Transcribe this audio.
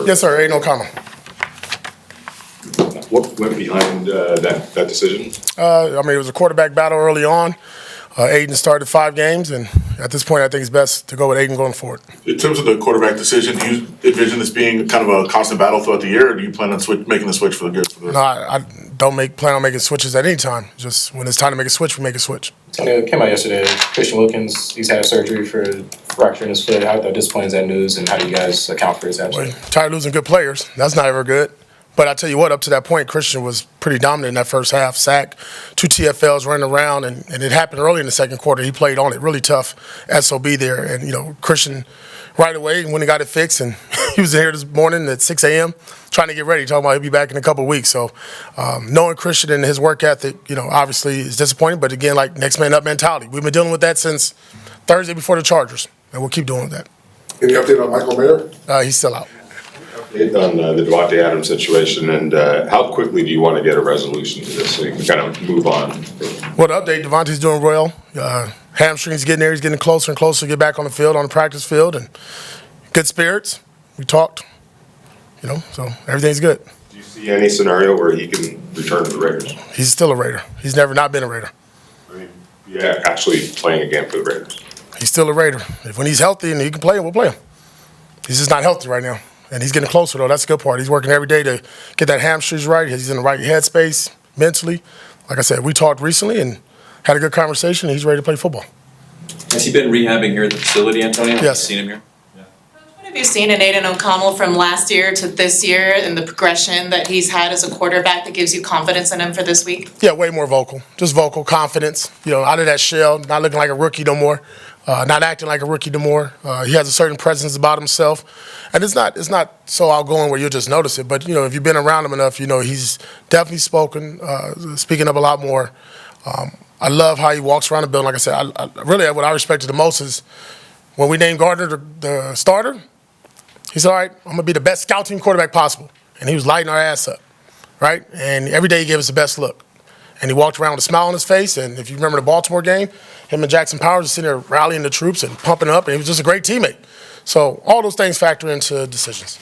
Yes, sir. Aidan O'Connell. What went behind that decision? It was a quarterback battle early on. Aidan started 5 games, and at this point, I think it's best to go with Aidan going forward. In terms of the quarterback decision, do you envision this being kind of a constant battle throughout the year, or do you plan on making the switch for the good? No, I don't plan on making switches at any time. Just when it's time to make a switch, we make a switch. It came out yesterday. Christian Wilkins, he's had surgery for fracturing his foot. How disappointing is that news, and how do you guys account for his absence? Well, tired of losing good players. That's not ever good. But I tell you what, up to that point, Christian was pretty dominant in that first half. Sack, 2 TFLs running around, and it happened early in the second quarter. He played on it really tough, SOB there. And, Christian right away when he got it fixed, and he was in here this morning at 6 a.m. trying to get ready, talking about he'll be back in a couple of weeks. So knowing Christian and his work ethic, obviously is disappointing. But, again, like next man up mentality. We've been dealing with that since Thursday before the Chargers, and we'll keep doing with that. Any update on Michael Mayer? He's still out. On the Davante Adams situation, and how quickly do you want to get a resolution to this so you can kind of move on? Well, the update, Davante's doing well. Hamstring's getting there. He's getting closer and closer to get back on the field, on the practice field, and good spirits. We talked, so everything's good. Do you see any scenario where he can return to the Raiders? He's still a Raider. He's never not been a Raider. Yeah, actually playing again for the Raiders. He's still a Raider. When he's healthy and he can play, we'll play him. He's just not healthy right now. And he's getting closer, though. That's the good part. He's working every day to get that hamstrings right. He's in the right headspace mentally. Like I said, we talked recently and had a good conversation, and he's ready to play football. Has he been rehabbing here at the facility, Antonio? Yes. Have you seen him here? Yeah. What have you seen in Aidan O'Connell from last year to this year and the progression that he's had as a quarterback that gives you confidence in him for this week? Yeah, way more vocal. Just vocal, confidence. Out of that shell, not looking like a rookie no more. Not acting like a rookie no more. He has a certain presence about himself. And it's not so outgoing where you'll just notice it. But, if you've been around him enough, he's definitely speaking up a lot more. I love how he walks around the building. Like I said, really what I respected the most is when we named Gardner the starter, he said, all right, I'm going to be the best scout team quarterback possible. And he was lighting our ass up, right? And every day he gave us the best look. And he walked around with a smile on his face. And if you remember the Baltimore game, him and Jackson Powers were sitting there rallying the troops and pumping up. And he was just a great teammate. So all those things factor into decisions.